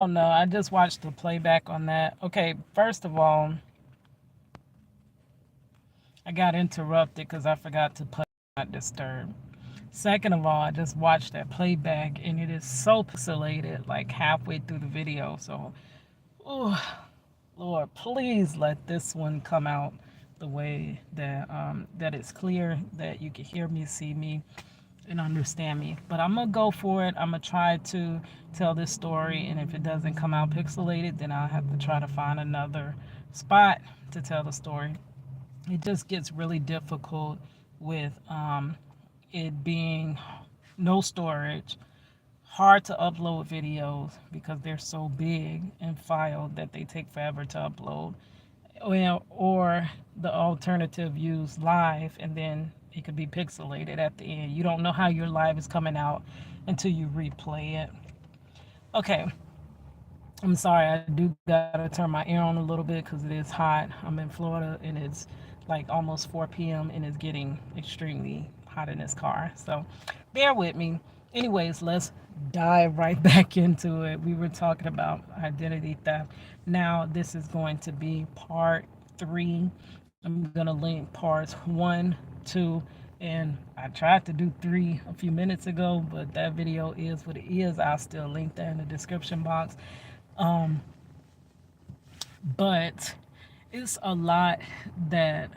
Oh no, I just watched the playback on that. Okay, first of all, I got interrupted because I forgot to put not disturb. Second of all, I just watched that playback and it is so pixelated, like halfway through the video. So, oh Lord, please let this one come out the way that it's clear that you can hear me, see me, and understand me. But I'm gonna go for it. I'm gonna try to tell this story, and if it doesn't come out pixelated, then I'll have to try to find another spot to tell the story. It just gets really difficult with it being no storage, hard to upload videos because they're so big and filed that they take forever to upload. Well, or the alternative, use live and then it could be pixelated at the end. You don't know how your live is coming out until you replay it. Okay, I'm sorry, I do gotta turn my air on a little bit because it is hot. I'm in Florida and it's like almost 4 p.m. and it's getting extremely hot in this car. So bear with me. Anyways, let's dive right back into it. We were talking about identity theft. Now, this is going to be part three. I'm going to link parts one, two, and I tried to do three a few minutes ago, but that video is what it is. I'll still link that in the description box. Um, but it's a lot that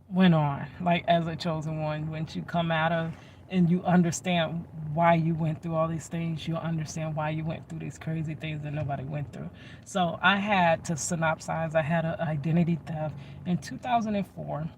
went on, like as a chosen one. Once you come out of and you understand why you went through all these things, you'll understand why you went through these crazy things that nobody went through. So I had to synopsize, I had an identity theft in 2004.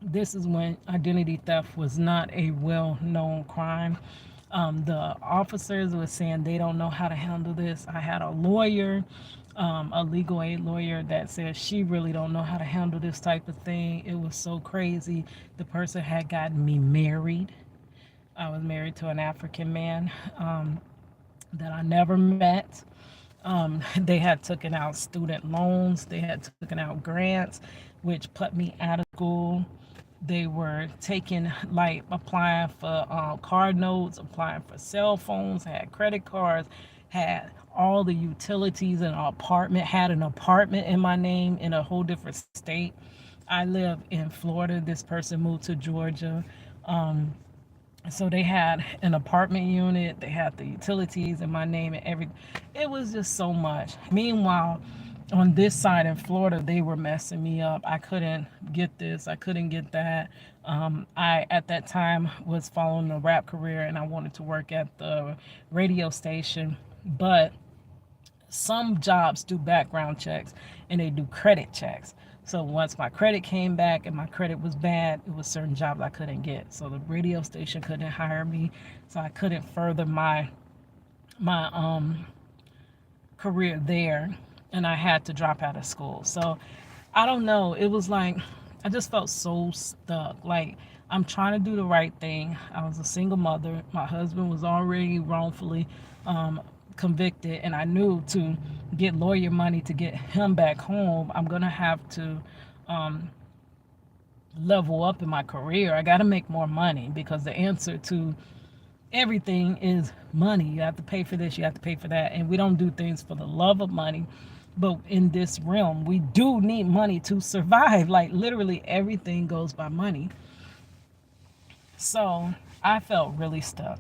This is when identity theft was not a well-known crime. The officers were saying they don't know how to handle this. I had a lawyer, a legal aid lawyer, that said she really don't know how to handle this type of thing. It was so crazy. The person had gotten me married. I was married to an African man that I never met. They had taken out student loans. They had taken out grants, which put me out of school. They were taking, like, applying for card notes, applying for cell phones, had credit cards, had all the utilities in an apartment, had an apartment in my name in a whole different state. I live in Florida. This person moved to Georgia. Um, so they had an apartment unit, they had the utilities in my name and every, it was just so much. Meanwhile, on this side in Florida, they were messing me up. I couldn't get this, I couldn't get that. I at that time was following a rap career and I wanted to work at the radio station, but some jobs do background checks and they do credit checks. So once my credit came back and my credit was bad, it was certain jobs I couldn't get. So the radio station couldn't hire me, so I couldn't further my career there, and I had to drop out of school. So I don't know. It was like I just felt so stuck. Like, I'm trying to do the right thing. I was a single mother. My husband was already wrongfully um, convicted, and I knew to get lawyer money to get him back home, I'm gonna have to um, level up in my career. I got to make more money because the answer to everything is money. You have to pay for this, you have to pay for that. And we don't do things for the love of money. But in this realm, we do need money to survive. Like, literally, everything goes by money. So I felt really stuck.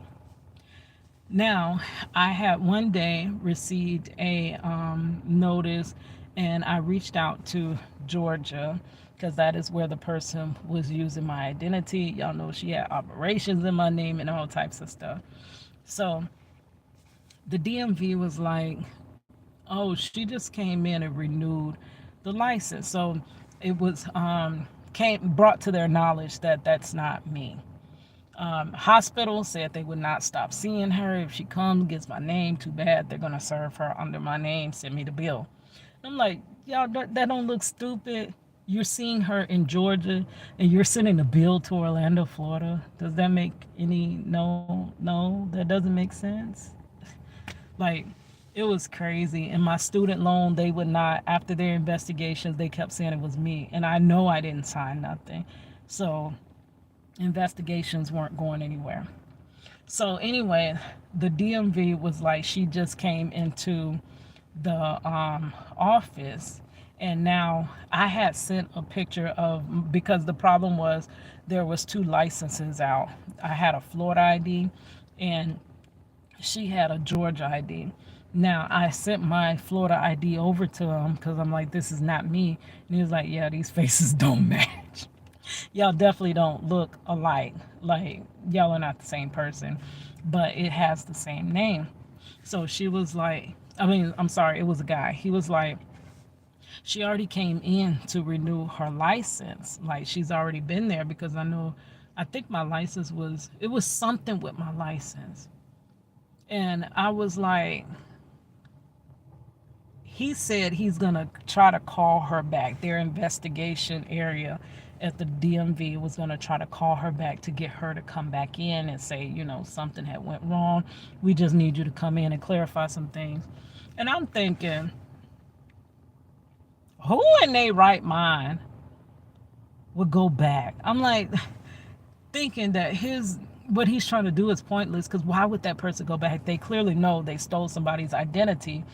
Now, I had one day received a notice, and I reached out to Georgia because that is where the person was using my identity. Y'all know she had operations in my name and all types of stuff. So the DMV was like, oh, she just came in and renewed the license. So it was came brought to their knowledge that that's not me. Hospital said they would not stop seeing her. If she comes, gets my name, too bad. They're gonna serve her under my name, send me the bill. I'm like, y'all, that don't look stupid. You're seeing her in Georgia and you're sending a bill to Orlando, Florida. Does that make any, no, that doesn't make sense. Like, it was crazy. And my student loan, they would not, after their investigations, they kept saying it was me. And I know I didn't sign nothing. So investigations weren't going anywhere. So anyway, the DMV was like, she just came into the office, and now I had sent a picture of, because the problem was there was two licenses out. I had a Florida ID, and she had a Georgia ID. Now I sent my Florida ID over to him because I'm like, this is not me. And he was like, yeah, these faces don't match. Y'all definitely don't look alike. Like, y'all are not the same person, but it has the same name. So she was like, I mean, I'm sorry, it was a guy. He was like, she already came in to renew her license. Like, she's already been there, because I know, I think my license was, it was something with my license. And I was like, he said he's gonna try to call her back. Their investigation area at the DMV was gonna try to call her back to get her to come back in and say, something had went wrong. We just need you to come in and clarify some things. And I'm thinking, who in their right mind would go back? I'm like, thinking that what he's trying to do is pointless, because why would that person go back? They clearly know they stole somebody's identity.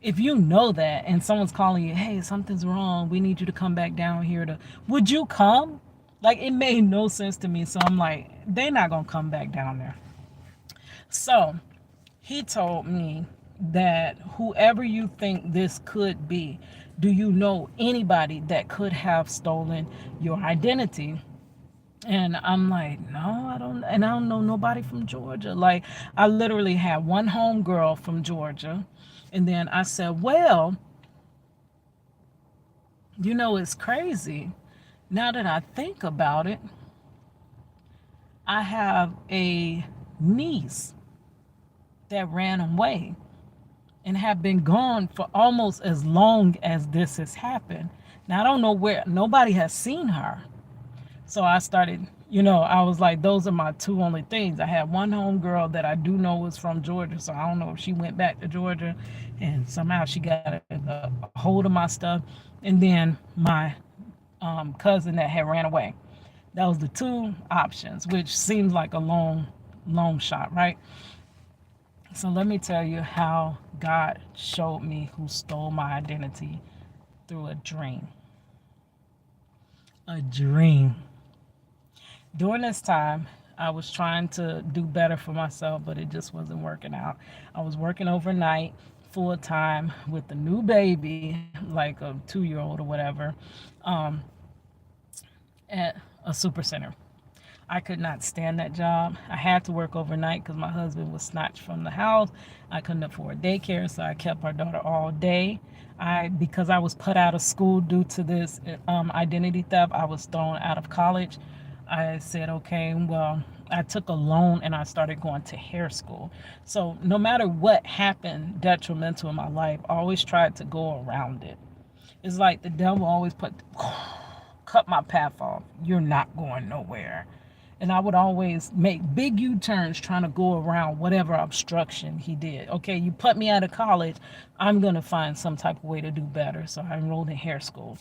If you know that and someone's calling you, hey, something's wrong, we need you to come back down here would you come? Like, it made no sense to me. So I'm like, they're not gonna come back down there. So he told me that whoever you think this could be, do you know anybody that could have stolen your identity? And I'm like, no, I don't. And I don't know nobody from Georgia. Like, I literally had one homegirl from Georgia. And then I said, well, it's crazy. Now that I think about it, I have a niece that ran away and have been gone for almost as long as this has happened. Now, I don't know where, nobody has seen her. So I started, I was like, those are my two only things. I had one homegirl that I do know was from Georgia, so I don't know if she went back to Georgia and somehow she got a hold of my stuff. And then my cousin that had ran away. That was the two options, which seems like a long shot, right? So let me tell you how God showed me who stole my identity through a dream. A dream. During this time, I was trying to do better for myself, but it just wasn't working out. I was working overnight full time with a new baby, like a 2-year-old or whatever, at a super center. I could not stand that job. I had to work overnight because my husband was snatched from the house. I couldn't afford daycare, so I kept our daughter all day. Because I was put out of school due to this identity theft, I was thrown out of college. I said, okay, well, I took a loan and I started going to hair school. So no matter what happened detrimental in my life, I always tried to go around it. It's like the devil always cut my path off. You're not going nowhere. And I would always make big U-turns trying to go around whatever obstruction he did. Okay, you put me out of college, I'm going to find some type of way to do better. So I enrolled in hair school.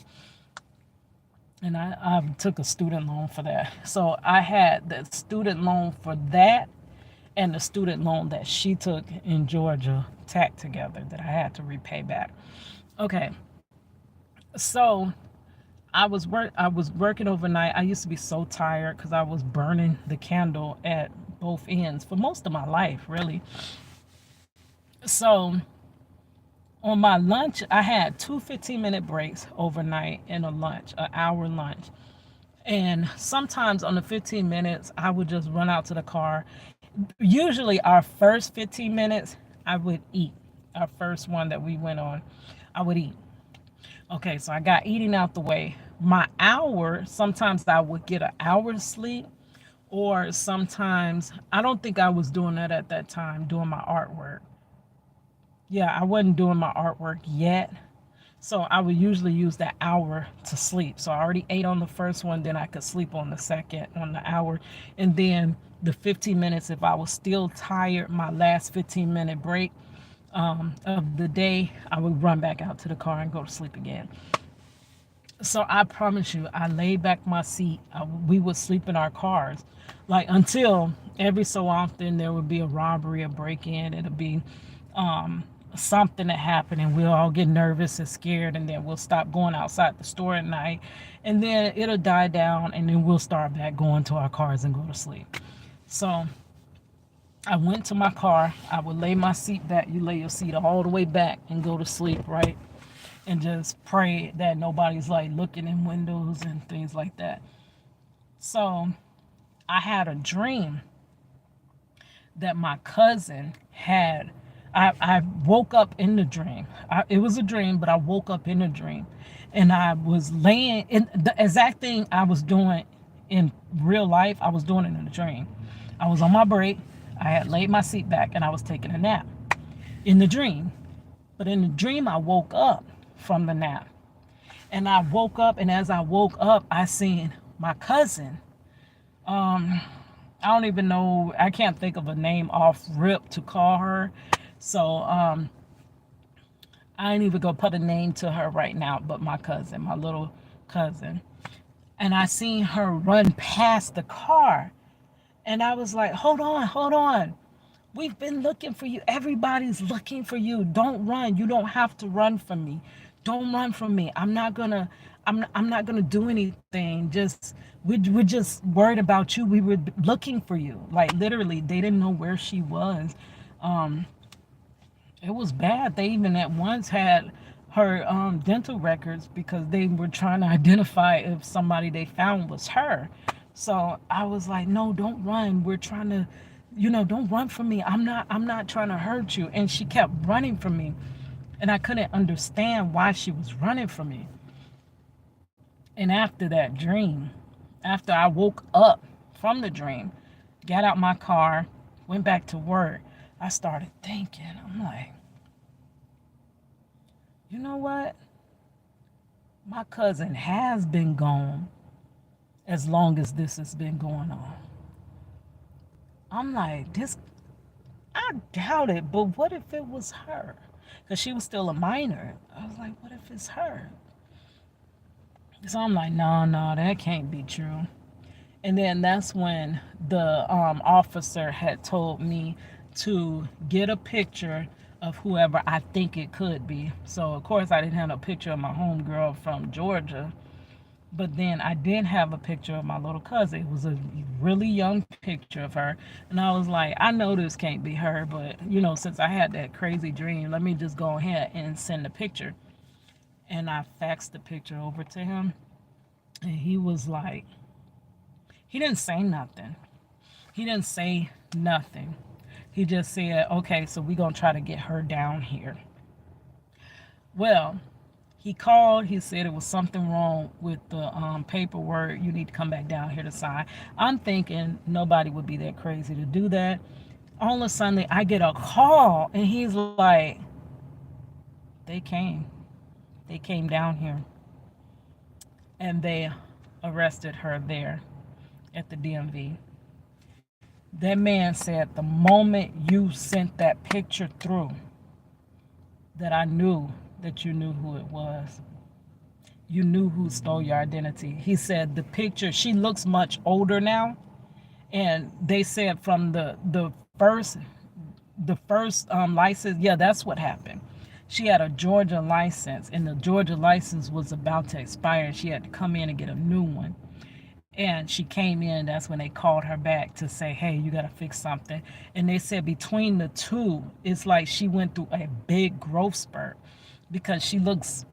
And I took a student loan for that. So I had the student loan for that and the student loan that she took in Georgia tacked together that I had to repay back. Okay, so I was working overnight. I used to be so tired because I was burning the candle at both ends for most of my life, really. So on my lunch, I had two 15-minute breaks overnight and an hour lunch. And sometimes on the 15 minutes, I would just run out to the car. Usually our first 15 minutes, I would eat. Our first one that we went on, I would eat. Okay, so I got eating out the way. My hour, sometimes I would get an hour's sleep, or sometimes, I don't think I was doing that at that time, doing my artwork. Yeah, I wasn't doing my artwork yet. So I would usually use that hour to sleep. So I already ate on the first one, then I could sleep on the second, on the hour. And then the 15 minutes, if I was still tired, my last 15-minute break of the day, I would run back out to the car and go to sleep again. So I promise you, I laid back my seat. We would sleep in our cars, like until every so often there would be a robbery, a break in. It'll be um, something that happened, and we'll all get nervous and scared, and then we'll stop going outside the store at night, and then it'll die down, and then we'll start back going to our cars and go to sleep. So I went to my car. I would lay my seat back. You lay your seat all the way back and go to sleep, right? And just pray that nobody's like looking in windows and things like that. So I had a dream that my cousin had. I woke up in the dream. It was a dream, but I woke up in the dream. And I was laying in the exact thing I was doing in real life, I was doing it in the dream. I was on my break. I had laid my seat back and I was taking a nap in the dream. But in the dream, I woke up from the nap. And I woke up, and as I woke up, I seen my cousin. I don't even know, I can't think of a name off rip to call her. So I ain't even gonna put a name to her right now, but my cousin, my little cousin. And I seen her run past the car. And I was like, hold on, hold on. We've been looking for you. Everybody's looking for you. Don't run. You don't have to run from me. Don't run from me. I'm not gonna do anything. Just we're just worried about you. We were looking for you. Like literally, they didn't know where she was. Um, it was bad. They even at once had her dental records because they were trying to identify if somebody they found was her. So I was like, no, don't run. We're trying to, don't run from me. I'm not trying to hurt you. And she kept running from me. And I couldn't understand why she was running from me. And after that dream, after I woke up from the dream, got out my car, went back to work, I started thinking, I'm like, you know what? My cousin has been gone as long as this has been going on. I'm like, I doubt it, but what if it was her? Because she was still a minor. I was like, what if it's her? So I'm like, no, that can't be true. And then that's when the officer had told me to get a picture of whoever I think it could be. So, of course, I didn't have a picture of my homegirl from Georgia. But then I did have a picture of my little cousin. It was a really young picture of her. And I was like, I know this can't be her, but, since I had that crazy dream, let me just go ahead and send the picture. And I faxed the picture over to him. And he was like, he didn't say nothing. He didn't say nothing. He just said, okay, so we're going to try to get her down here. Well, he called. He said it was something wrong with the paperwork. You need to come back down here to sign. I'm thinking nobody would be that crazy to do that. All of a sudden, I get a call, and he's like, they came. They came down here, and they arrested her there at the DMV. That man said the moment you sent that picture through, that I knew that you knew who it was. You knew who stole your identity. He said the picture, she looks much older now. And they said from the first license, yeah, that's what happened. She had a Georgia license, and the Georgia license was about to expire, and she had to come in and get a new one. And she came in, that's when they called her back to say, hey, you got to fix something. And they said between the two, it's like she went through a big growth spurt because she looks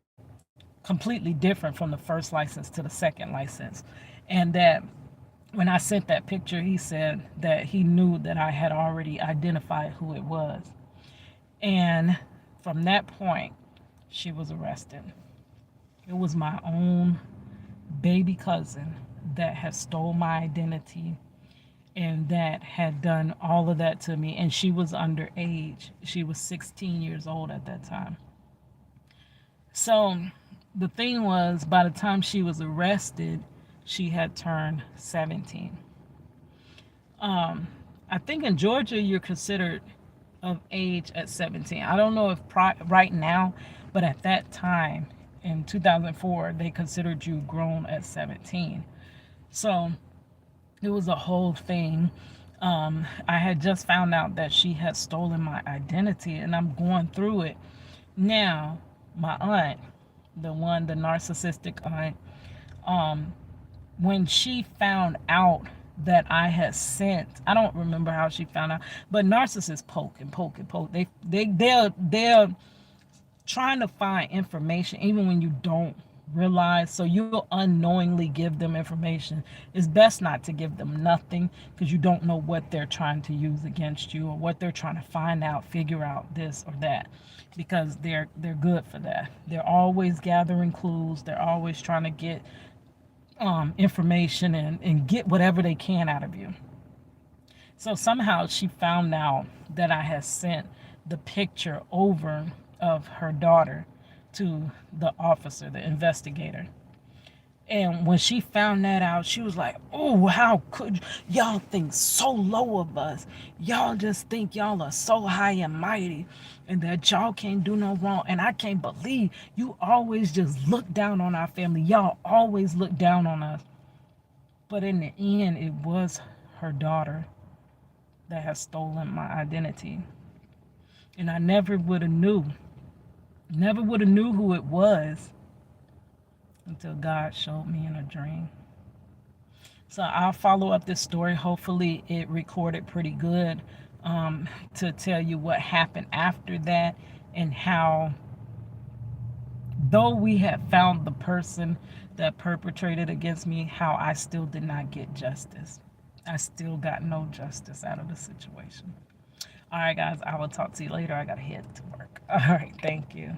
completely different from the first license to the second license. And that when I sent that picture, he said that he knew that I had already identified who it was. And from that point, she was arrested. It was my own baby cousin that had stole my identity and that had done all of that to me. And she was underage. She was 16 years old at that time. So the thing was, by the time she was arrested, she had turned 17. I think in Georgia, you're considered of age at 17. I don't know if right now, but at that time, in 2004, they considered you grown at 17. So it was a whole thing. I had just found out that she had stolen my identity, and I'm going through it now. My aunt, the narcissistic aunt, um, when she found out that I had sent, I don't remember how she found out, but narcissists poke and poke and poke. They're trying to find information even when you don't realize, so you'll unknowingly give them information. It's best not to give them nothing, because you don't know what they're trying to use against you, or what they're trying to find out, figure out this or that, because they're good for that. They're always gathering clues. They're always trying to get information and get whatever they can out of you. So somehow she found out that I had sent the picture over of her daughter to the officer, the investigator. And when she found that out, she was like, "Oh, how could y'all think so low of us? Y'all just think y'all are so high and mighty and that y'all can't do no wrong. And I can't believe you always just look down on our family. Y'all always look down on us." But in the end, it was her daughter that has stolen my identity. And I never would have knew who it was until God showed me in a dream. So I'll follow up this story. Hopefully it recorded pretty good, to tell you what happened after that, and how, though we had found the person that perpetrated against me, how I still did not get justice. I still got no justice out of the situation. All right, guys, I will talk to you later. I got to head to work. All right, thank you.